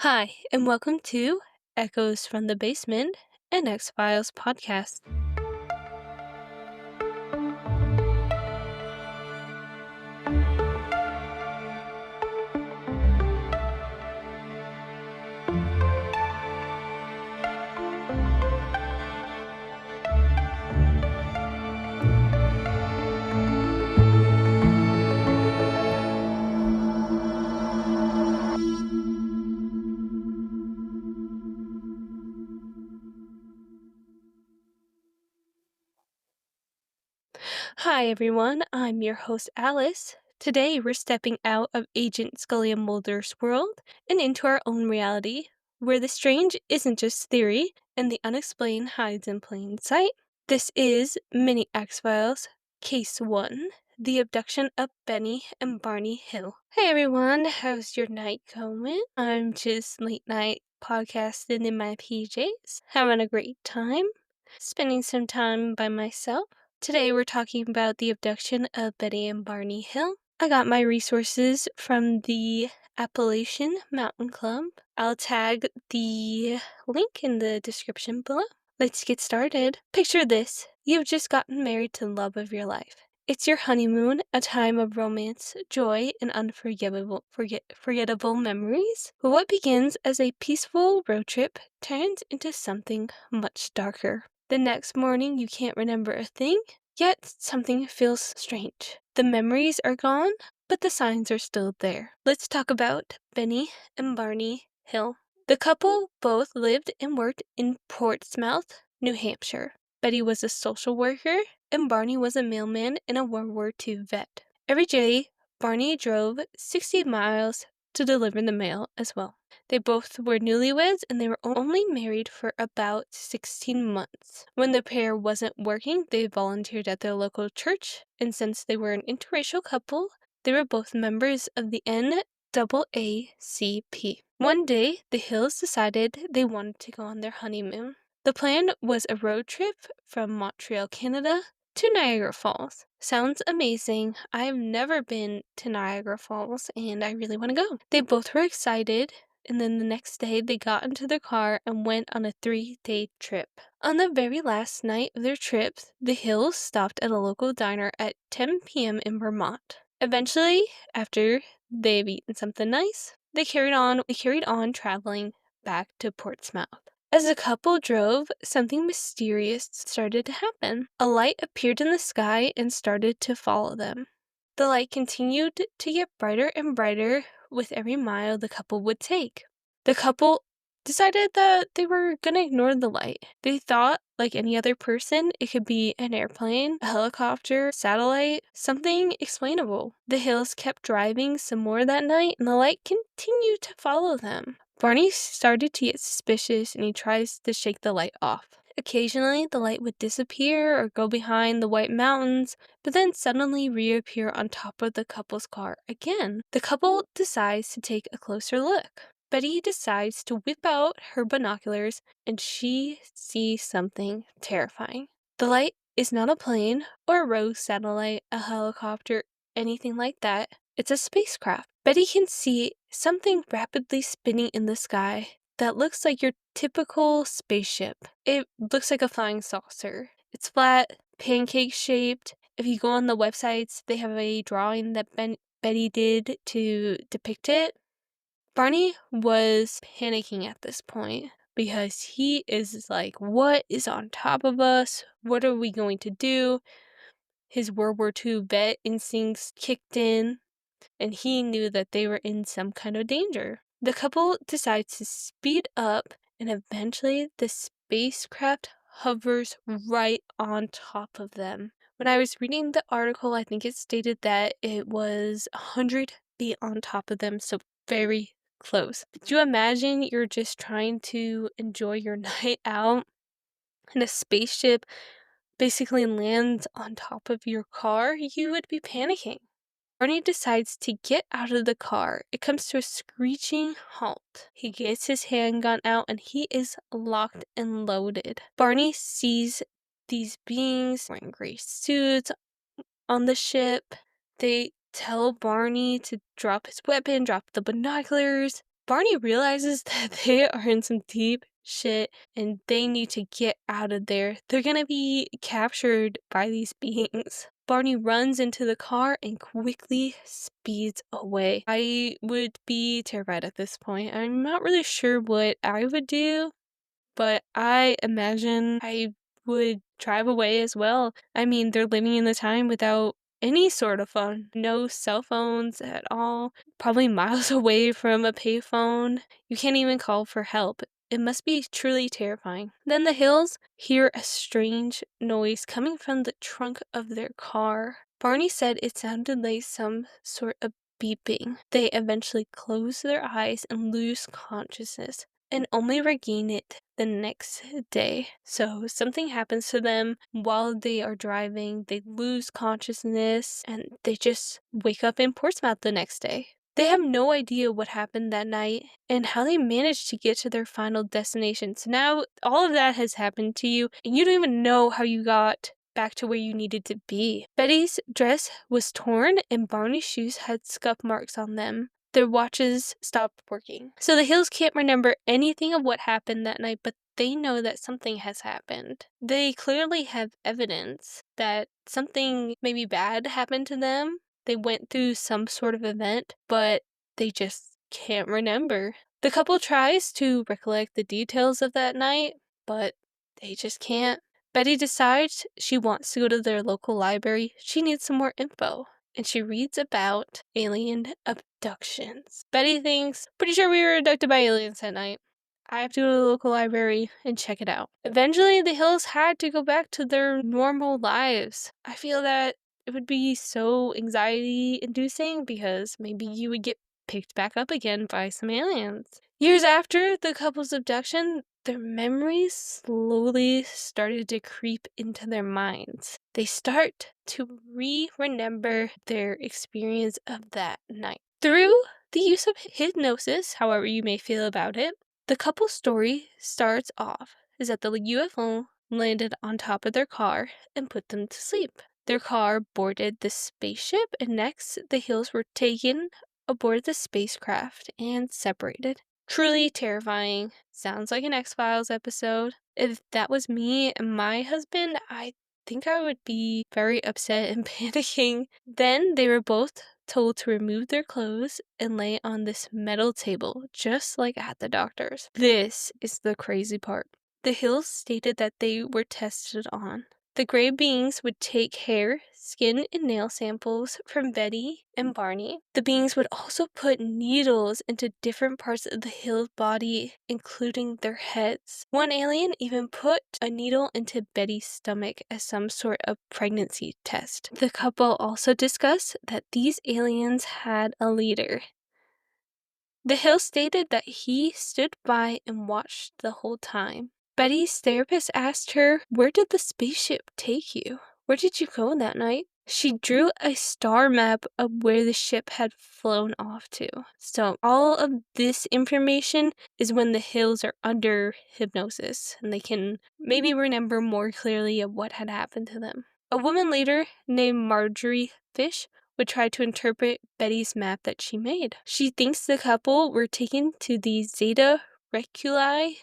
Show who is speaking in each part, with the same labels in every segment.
Speaker 1: Hi, and welcome to Echoes from the Basement, an X-Files podcast. Hi, everyone. I'm your host, Alice. Today, we're stepping out of Agent Scully and Mulder's world and into our own reality, where the strange isn't just theory and the unexplained hides in plain sight. This is Mini X-Files, Case 1, The Abduction of Betty and Barney Hill. Hey, everyone. How's your night going? I'm just late night podcasting in my PJs, having a great time, spending some time by myself. Today we're talking about the abduction of Betty and Barney Hill. I got my resources from the Appalachian Mountain Club. I'll tag the link in the description below. Let's get started. Picture this. You've just gotten married to the love of your life. It's your honeymoon, a time of romance, joy, and forgettable memories. But what begins as a peaceful road trip turns into something much darker. The next morning, you can't remember a thing, yet something feels strange. The memories are gone, but the signs are still there. Let's talk about Benny and Barney Hill. The couple both lived and worked in Portsmouth, New Hampshire. Betty was a social worker, and Barney was a mailman and a World War II vet. Every day, Barney drove 60 miles to deliver the mail as well. They both were newlyweds, and they were only married for about 16 months. When the pair wasn't working, they volunteered at their local church, and since they were an interracial couple, they were both members of the NAACP. One day, the Hills decided they wanted to go on their honeymoon. The plan was a road trip from Montreal, Canada to Niagara Falls. Sounds amazing. I've never been to Niagara Falls and I really want to go. They both were excited, and then the next day they got into their car and went on a 3-day trip. On the very last night of their trip, the Hills stopped at a local diner at 10 p.m. in Vermont. Eventually, after they've eaten something nice, they carried on traveling back to Portsmouth. As the couple drove, something mysterious started to happen. A light appeared in the sky and started to follow them. The light continued to get brighter and brighter with every mile the couple would take. The couple decided that they were going to ignore the light. They thought, like any other person, it could be an airplane, a helicopter, satellite, something explainable. The Hills kept driving some more that night, and the light continued to follow them. Barney started to get suspicious, and he tries to shake the light off. Occasionally, the light would disappear or go behind the white mountains, but then suddenly reappear on top of the couple's car again. The couple decides to take a closer look. Betty decides to whip out her binoculars, and she sees something terrifying. The light is not a plane or a rogue satellite, a helicopter, anything like that. It's a spacecraft. Betty can see something rapidly spinning in the sky that looks like your typical spaceship. It looks like a flying saucer. It's flat, pancake-shaped. If you go on the websites, they have a drawing that Betty did to depict it. Barney was panicking at this point because he is like, what is on top of us? What are we going to do? His World War II vet instincts kicked in, and he knew that they were in some kind of danger. The couple decides to speed up, and eventually the spacecraft hovers right on top of them. When I was reading the article, I think it stated that it was 100 feet on top of them, so very close. Could you imagine you're just trying to enjoy your night out and a spaceship basically lands on top of your car? You would be panicking. Barney decides to get out of the car. It comes to a screeching halt. He gets his handgun out and he is locked and loaded. Barney sees these beings wearing gray suits on the ship. They tell Barney to drop his weapon, drop the binoculars. Barney realizes that they are in some deep shit and they need to get out of there. They're gonna be captured by these beings. Barney runs into the car and quickly speeds away. I would be terrified at this point. I'm not really sure what I would do, but I imagine I would drive away as well. I mean, they're living in the time without any sort of phone. No cell phones at all. Probably miles away from a payphone. You can't even call for help. It must be truly terrifying. Then the Hills hear a strange noise coming from the trunk of their car. Barney said it sounded like some sort of beeping. They eventually close their eyes and lose consciousness and only regain it the next day. So something happens to them while they are driving. They lose consciousness and they just wake up in Portsmouth the next day. They have no idea what happened that night and how they managed to get to their final destination. So now all of that has happened to you and you don't even know how you got back to where you needed to be. Betty's dress was torn and Barney's shoes had scuff marks on them. Their watches stopped working. So the Hills can't remember anything of what happened that night, but they know that something has happened. They clearly have evidence that something maybe bad happened to them. They went through some sort of event, but they just can't remember. The couple tries to recollect the details of that night, but they just can't. Betty decides she wants to go to their local library. She needs some more info. And she reads about alien abductions. Betty thinks, pretty sure we were abducted by aliens that night. I have to go to the local library and check it out. Eventually, the Hills had to go back to their normal lives. I feel that it would be so anxiety inducing because maybe you would get picked back up again by some aliens. Years after the couple's abduction, their memories slowly started to creep into their minds. They start to remember their experience of that night. Through the use of hypnosis, however you may feel about it, the couple's story starts off is that the UFO landed on top of their car and put them to sleep. Their car boarded the spaceship, and next the Hills were taken aboard the spacecraft and separated. Truly terrifying. Sounds like an X-Files episode. If that was me and my husband, I think I would be very upset and panicking. Then they were both told to remove their clothes and lay on this metal table, just like at the doctor's. This is the crazy part. The Hills stated that they were tested on. The gray beings would take hair, skin, and nail samples from Betty and Barney. The beings would also put needles into different parts of the Hill's body, including their heads. One alien even put a needle into Betty's stomach as some sort of pregnancy test. The couple also discussed that these aliens had a leader. The Hill stated that he stood by and watched the whole time. Betty's therapist asked her, "Where did the spaceship take you? Where did you go that night?" She drew a star map of where the ship had flown off to. So all of this information is when the Hills are under hypnosis and they can maybe remember more clearly of what had happened to them. A woman later named Marjorie Fish would try to interpret Betty's map that she made. She thinks the couple were taken to the Zeta Reculi,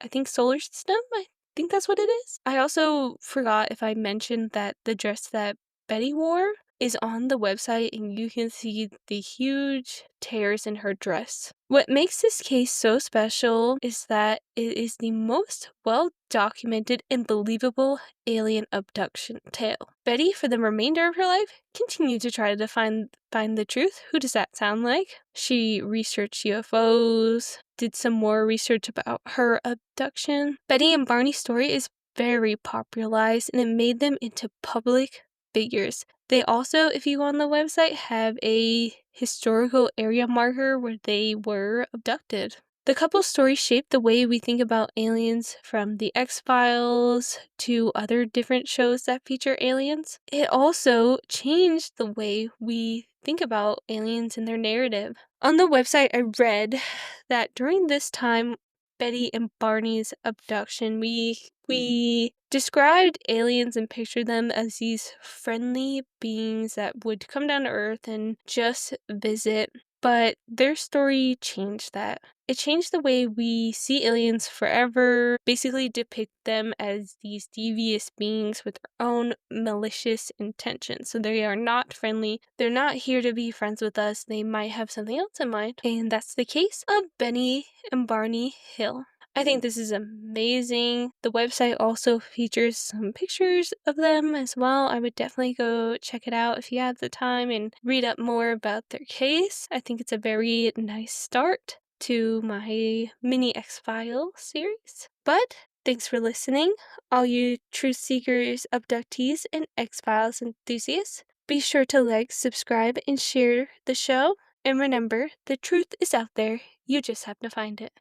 Speaker 1: I think solar system. I think that's what it is. I also forgot if I mentioned that the dress that Betty wore is on the website and you can see the huge tears in her dress. What makes this case so special is that it is the most well-documented and believable alien abduction tale. Betty, for the remainder of her life, continued to try to find the truth. Who does that sound like? She researched UFOs, did some more research about her abduction. Betty and Barney's story is very popularized and it made them into public figures. They also, if you go on the website, have a historical area marker where they were abducted. The couple's story shaped the way we think about aliens, from the X-Files to other different shows that feature aliens. It also changed the way we think about aliens and their narrative. On the website, I read that during this time, Betty and Barney's abduction, we described aliens and pictured them as these friendly beings that would come down to Earth and just visit. but their story changed that. It changed the way we see aliens forever, basically depict them as these devious beings with their own malicious intentions. So they are not friendly. They're not here to be friends with us. They might have something else in mind. And that's the case of Benny and Barney Hill. I think this is amazing. The website also features some pictures of them as well. I would definitely go check it out if you have the time and read up more about their case. I think it's a very nice start to my mini X-Files series. But thanks for listening, all you truth seekers, abductees, and X-Files enthusiasts. Be sure to like, subscribe, and share the show. And remember, the truth is out there. You just have to find it.